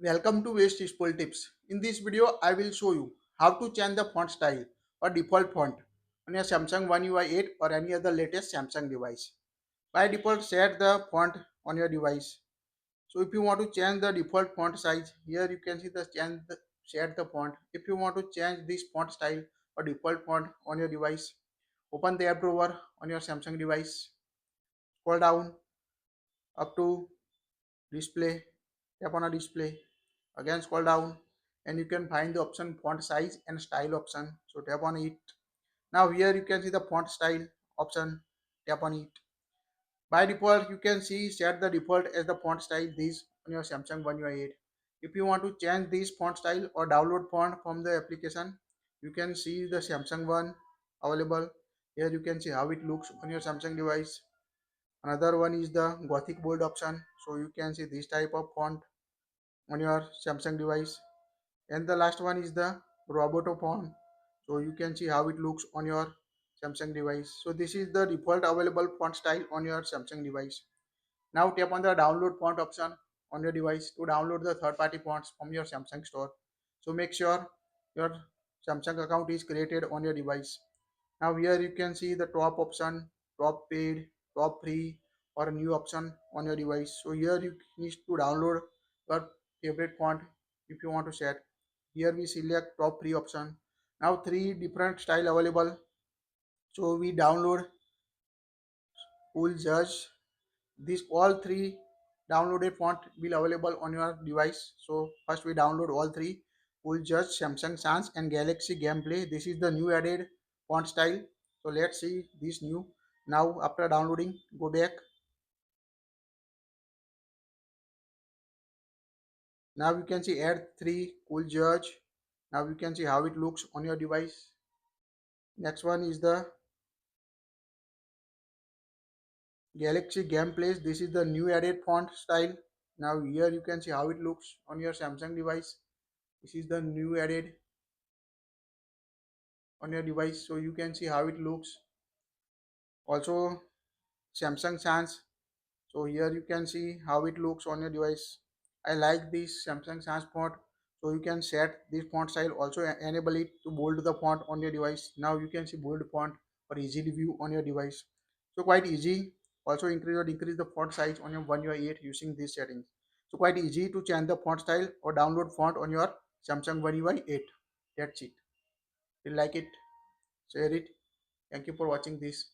Welcome to Waste Useful Tips. In this video, I will show you how to change the font style or default font on your Samsung One UI 8 or any other latest Samsung device. By default, set the font on your device. So if you want to change the default font size, here you can see set the font. If you want to change this font style or default font on your device, open the app drawer on your Samsung device. Scroll down up to display, tap on a display, again scroll down and you can find the option font size and style option, so tap on it. Now here you can see the font style option, tap on it. By default you can see set the default as the font style this on your Samsung One UI 8. If you want to change this font style or download font from the application, you can see the Samsung one available. Here you can see how it looks on your Samsung device. Another one is the Gothic bold option, so you can see this type of font on your Samsung device. And the last one is the Roboto font, so you can see how it looks on your Samsung device. So this is the default available font style on your Samsung device. Now tap on the download font option on your device to download the third party fonts from your Samsung store. So make sure your Samsung account is created on your device. Now here you can see the top option, top paid, top free or a new option on your device. So here you need to download your favorite font if you want to set. Here we select top free option. Now three different style available. So we download Cool Judge. These all three downloaded font will available on your device. So first we download all three: Cool Judge, Samsung Sans, and Galaxy Gameplay. This is the new added font style. So let's see this new. Now after downloading, go back. Now you can see add three Cool Judge. Now you can see how it looks on your device. Next one is the Galaxy Gameplays. This is the new added font style. Now here you can see how it looks on your Samsung device. This is the new added on your device, so you can see how it looks. Also Samsung Sans, so here you can see how it looks on your device. I like this Samsung Sans font. So you can set this font style, also enable it to bold the font on your device. Now you can see bold font for easy view on your device, so quite easy. Also increase or decrease the font size on your One UI 8 using these settings. So quite easy to change the font style or download font on your Samsung One UI 8. That's it. If you like it, share it. Thank you for watching this.